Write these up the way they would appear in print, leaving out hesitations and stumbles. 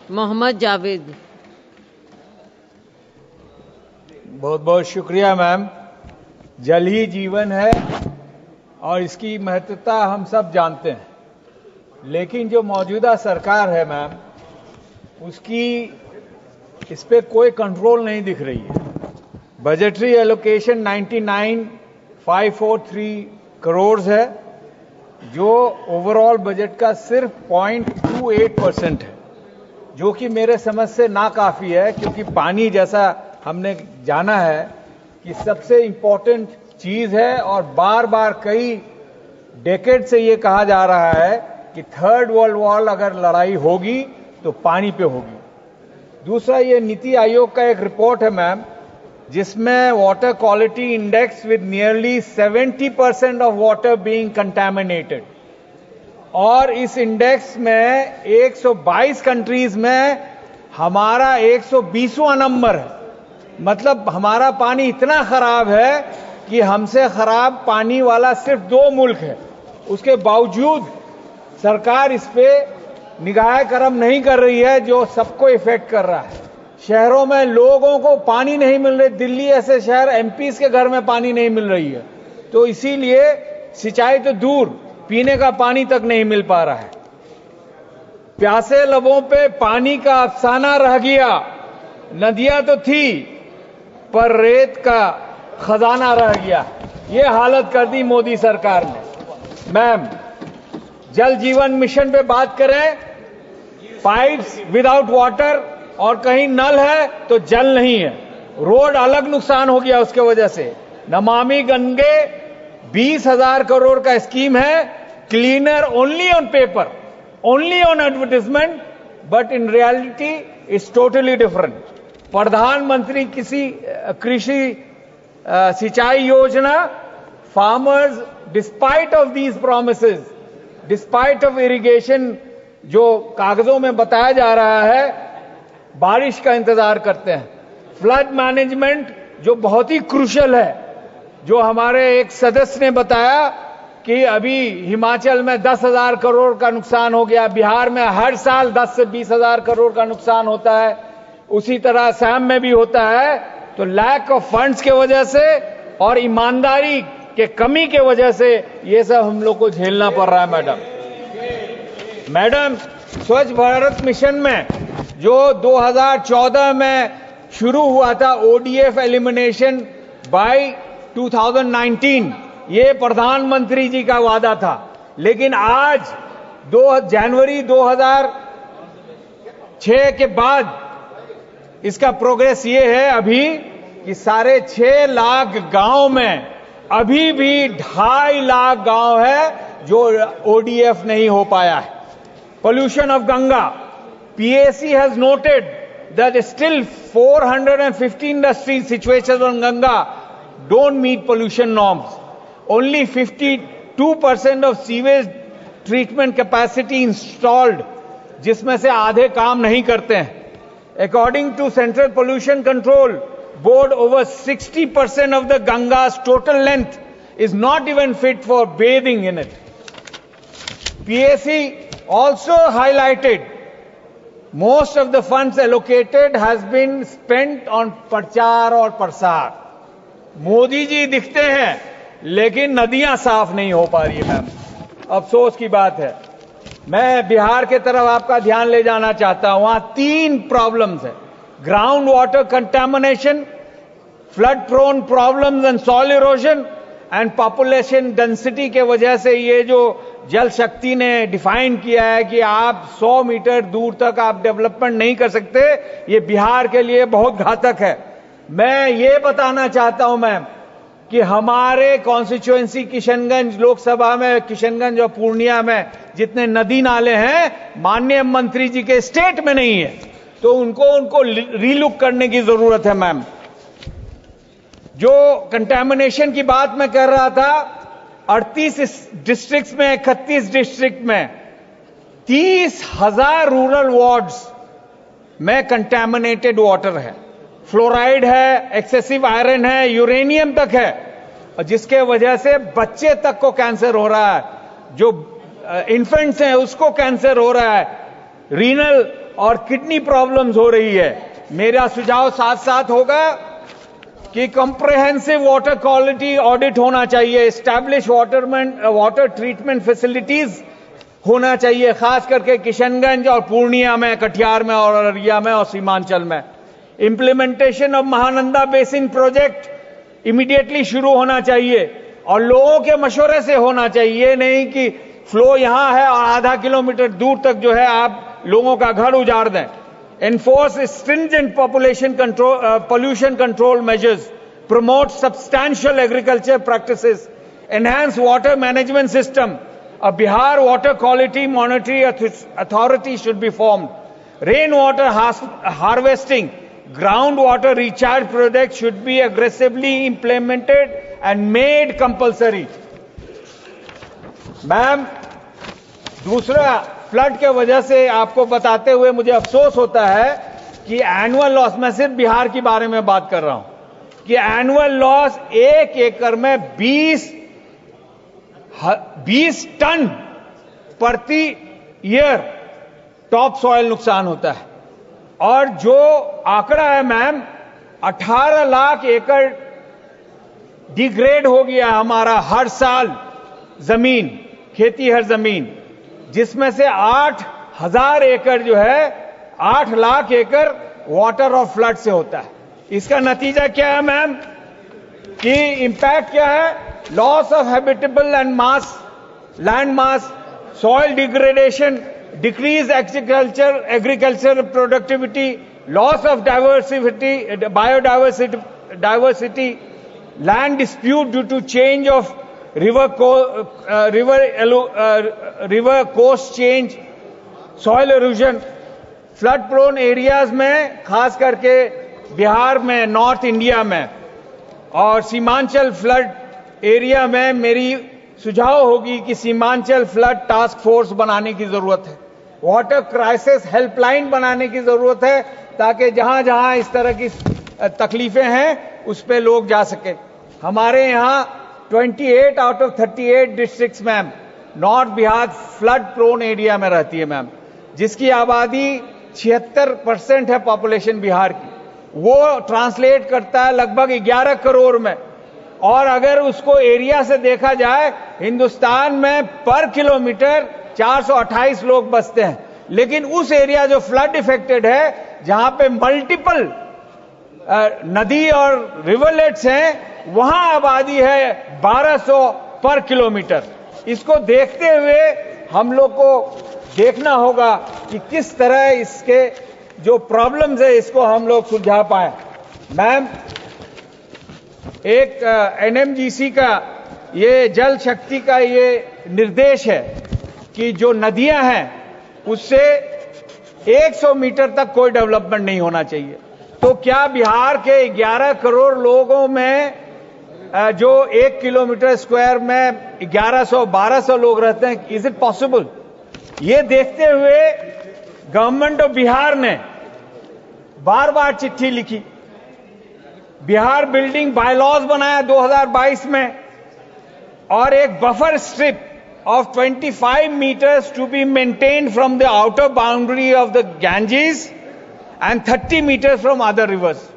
मोहम्मद जावेद। बहुत बहुत शुक्रिया मैम। जल ही जीवन है और इसकी महत्वता हम सब जानते हैं, लेकिन जो मौजूदा सरकार है मैम, उसकी इस पे कोई कंट्रोल नहीं दिख रही है। बजटरी एलोकेशन 99,543 करोड़ है, जो ओवरऑल बजट का सिर्फ 0.28% है, जो कि मेरे समझ से नाकाफी है, क्योंकि पानी जैसा हमने जाना है कि सबसे इंपॉर्टेंट चीज है और बार बार कई डेकेड से ये कहा जा रहा है कि थर्ड वर्ल्ड वॉर अगर लड़ाई होगी तो पानी पे होगी। दूसरा, ये नीति आयोग का एक रिपोर्ट है मैम, जिसमें water quality index with nearly 70% of water being contaminated, और इस इंडेक्स में 122 कंट्रीज में हमारा 120वां नंबर है। मतलब हमारा पानी इतना खराब है कि हमसे खराब पानी वाला सिर्फ 2 मुल्क है। उसके बावजूद सरकार इस पे निगाह करम नहीं कर रही है, जो सबको इफेक्ट कर रहा है। शहरों में लोगों को पानी नहीं मिल रही। दिल्ली ऐसे शहर, एमपीज के घर में पानी नहीं मिल रही है, तो इसीलिए सिंचाई तो दूर, पीने का पानी तक नहीं मिल पा रहा है। प्यासे लबों पे पानी का अफसाना रह गया। नदियां तो थी, पर रेत का खजाना रह गया। ये हालत कर दी मोदी सरकार ने। मैम, जल जीवन मिशन पे बात करें, पाइप्स विदाउट वाटर, और कहीं नल है तो जल नहीं है। रोड अलग नुकसान हो गया उसके वजह से। नमामि गंगे 20,000 करोड़ का स्कीम है, cleaner only on paper, only on advertisement, but in reality it's totally different. प्रधानमंत्री कृषि सिंचाई योजना, farmers despite of these promises, despite of irrigation जो कागजों में बताया जा रहा है, बारिश का इंतजार करते हैं। फ्लड मैनेजमेंट जो बहुत ही क्रूशियल है, जो हमारे एक सदस्य ने बताया कि अभी हिमाचल में 10,000 करोड़ का नुकसान हो गया, बिहार में हर साल 10 से 20,000 करोड़ का नुकसान होता है, उसी तरह असम में भी होता है। तो लैक ऑफ फंड्स के वजह से और ईमानदारी के कमी के वजह से ये सब हम लोग को झेलना पड़ रहा है। मैडम, स्वच्छ भारत मिशन में जो 2014 में शुरू हुआ था, ओडीएफ एलिमिनेशन बाय 2019, ये प्रधानमंत्री जी का वादा था। लेकिन आज जनवरी 2006 के बाद इसका प्रोग्रेस ये है अभी कि 6.5 लाख गांव में अभी भी 2.5 लाख गांव है जो ओडीएफ नहीं हो पाया है। Pollution of Ganga, PAC has noted that still 450 industries situated on Ganga don't meet pollution norms. Only 52% of sewage treatment capacity installed, जिसमें से आधे काम नहीं करते हैं। According to Central Pollution Control Board, over 60% of the Ganga's total length is not even fit for bathing in it. PAC also highlighted most of the funds allocated has been spent on प्रचार और प्रसार। मोदी जी दिखते हैं, लेकिन नदियां साफ नहीं हो पा रही है मैम। अफसोस की बात है। मैं बिहार के तरफ आपका ध्यान ले जाना चाहता हूं। वहां 3 प्रॉब्लम्स है: ground water contamination, flood prone problems and soil erosion, and population density के वजह से ये जो जल शक्ति ने डिफाइन किया है कि आप 100 मीटर दूर तक आप डेवलपमेंट नहीं कर सकते, ये बिहार के लिए बहुत घातक है। मैं ये बताना चाहता हूं मैम कि हमारे कॉन्स्टिट्यूएंसी किशनगंज लोकसभा में, किशनगंज और पूर्णिया में जितने नदी नाले हैं, माननीय मंत्री जी के स्टेट में नहीं है, तो उनको रीलुक करने की जरूरत है मैम। जो कंटैमिनेशन की बात मैं कर रहा था, 38 डिस्ट्रिक्ट्स में, 31 डिस्ट्रिक्ट में 30,000 रूरल वार्ड्स में कंटैमिनेटेड वाटर है। फ्लोराइड है, एक्सेसिव आयरन है, यूरेनियम तक है, और जिसके वजह से बच्चे तक को कैंसर हो रहा है। जो इन्फेंट्स हैं उसको कैंसर हो रहा है, रीनल और किडनी प्रॉब्लम्स हो रही है। मेरा सुझाव साथ साथ होगा कि कॉम्प्रिहेंसिव वाटर क्वालिटी ऑडिट होना चाहिए, एस्टैब्लिश वाटर ट्रीटमेंट फैसिलिटीज होना चाहिए, खास करके किशनगंज और पूर्णिया में, कटिहार में और अररिया में और सीमांचल में। Implementation of Mahananda basin project immediately शुरू होना चाहिए और लोगों के मशवरे से होना चाहिए, नहीं कि फ्लो यहां है और आधा किलोमीटर दूर तक जो है आप लोगों का घर उजाड़ दें। Enforce stringent pollution control measures, promote substantial agriculture practices, enhance water management system. A Bihar Water Quality Monitoring Authority should be formed. Rainwater harvesting, groundwater recharge projects should be aggressively implemented and made compulsory. Ma'am, दूसरा, flood के वजह से आपको बताते हुए मुझे अफसोस होता है कि एनुअल लॉस, मैं सिर्फ बिहार के बारे में बात कर रहा हूं, कि एनुअल लॉस 1 एकड़ में 20 टन प्रति ईयर टॉप सॉइल नुकसान होता है। और जो आंकड़ा है मैम, 18 लाख एकड़ डिग्रेड हो गया हमारा हर साल जमीन, खेती हर जमीन, जिसमें से 8,000 एकड़ जो है, 8 लाख एकड़ वाटर और फ्लड से होता है। इसका नतीजा क्या है मैम, कि इंपैक्ट क्या है? Loss of habitable and land mass, soil degradation, decrease agriculture productivity, loss of biodiversity, land dispute due to change of river coast change, soil erosion, flood prone areas में, खास करके बिहार में, नॉर्थ इंडिया में और Seemanchal flood area में मेरी सुझाव होगी कि सीमांचल फ्लड टास्क फोर्स बनाने की जरूरत है, वाटर क्राइसिस हेल्पलाइन बनाने की जरूरत है, ताकि जहां जहां इस तरह की तकलीफें हैं उस पे लोग जा सके। हमारे यहां 28 out of 38 districts ma'am north Bihar flood prone area में रहती है मैम, जिसकी आबादी 76% है पॉपुलेशन बिहार की। वो ट्रांसलेट करता है लगभग 11 करोड़ में, और अगर उसको एरिया से देखा जाए, हिंदुस्तान में पर किलोमीटर 428 लोग बसते हैं, लेकिन उस एरिया जो फ्लड इफेक्टेड है, जहां पे मल्टीपल नदी और रिवरलेट्स हैं, वहां आबादी है 1200 पर किलोमीटर। इसको देखते हुए हम लोग को देखना होगा कि किस तरह इसके जो प्रॉब्लम्स है इसको हम लोग सुलझा पाए। मैम, एक एनएमजीसी का ये जल शक्ति का ये निर्देश है कि जो नदियां हैं उससे 100 मीटर तक कोई डेवलपमेंट नहीं होना चाहिए। तो क्या बिहार के 11 करोड़ लोगों में जो 1 किलोमीटर स्क्वायर में 1100-1200 लोग रहते हैं, इज इट पॉसिबल? ये देखते हुए गवर्नमेंट ऑफ बिहार ने बार बार चिट्ठी लिखी, बिहार बिल्डिंग बायलॉज बनाया 2022 में, और एक buffer strip of 25 metres to be maintained from the outer boundary of the Ganges and 30 metres from other rivers.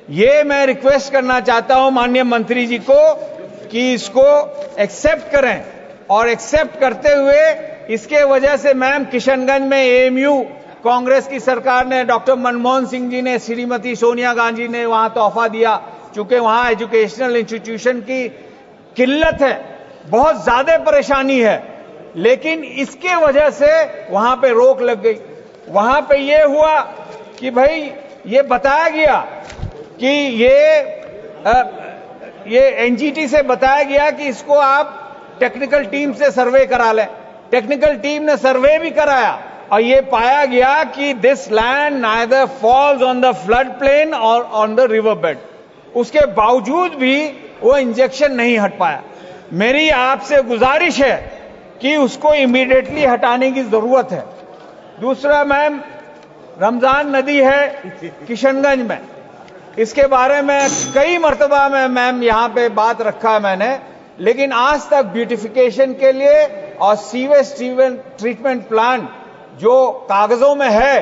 ये मैं रिक्वेस्ट करना चाहता हूं माननीय मंत्री जी को कि इसको एक्सेप्ट करें, और एक्सेप्ट करते हुए इसके वजह से मैम किशनगंज में एएमयू कांग्रेस की सरकार ने, डॉक्टर मनमोहन सिंह जी ने, श्रीमती सोनिया गांधी ने वहां तोहफा दिया, चूंकि वहां एजुकेशनल इंस्टीट्यूशन की किल्लत है, बहुत ज्यादा परेशानी है, लेकिन इसके वजह से वहां पे रोक लग गई। वहां पे ये हुआ कि भाई ये बताया गया कि ये एनजीटी से बताया गया कि इसको आप टेक्निकल टीम से सर्वे करा लें। टेक्निकल टीम ने सर्वे भी कराया और ये पाया गया कि this land neither falls on the flood plain और ऑन द रिवर बेड। उसके बावजूद भी वो इंजेक्शन नहीं हट पाया। मेरी आपसे गुजारिश है कि उसको इमीडिएटली हटाने की जरूरत है। दूसरा मैम, रमजान नदी है किशनगंज में, इसके बारे में कई मर्तबा में मैम यहां पे बात रखा है मैंने लेकिन आज तक ब्यूटिफिकेशन के लिए और सीवेज ट्रीटमेंट प्लांट जो कागजों में है,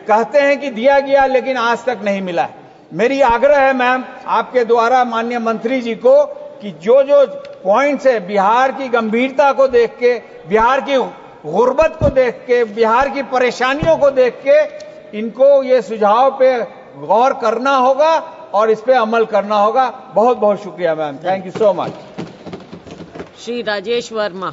कहते हैं कि दिया गया, लेकिन आज तक नहीं मिला है। मेरी आग्रह है मैम आपके द्वारा माननीय मंत्री जी को कि जो जो पॉइंट्स है, बिहार की गंभीरता को देख के, बिहार की गुर्बत को देख के, बिहार की परेशानियों को देख के, इनको ये सुझाव पे गौर करना होगा और इस पे अमल करना होगा। बहुत बहुत शुक्रिया ma'am, thank you so much. Shri Rajesh Verma.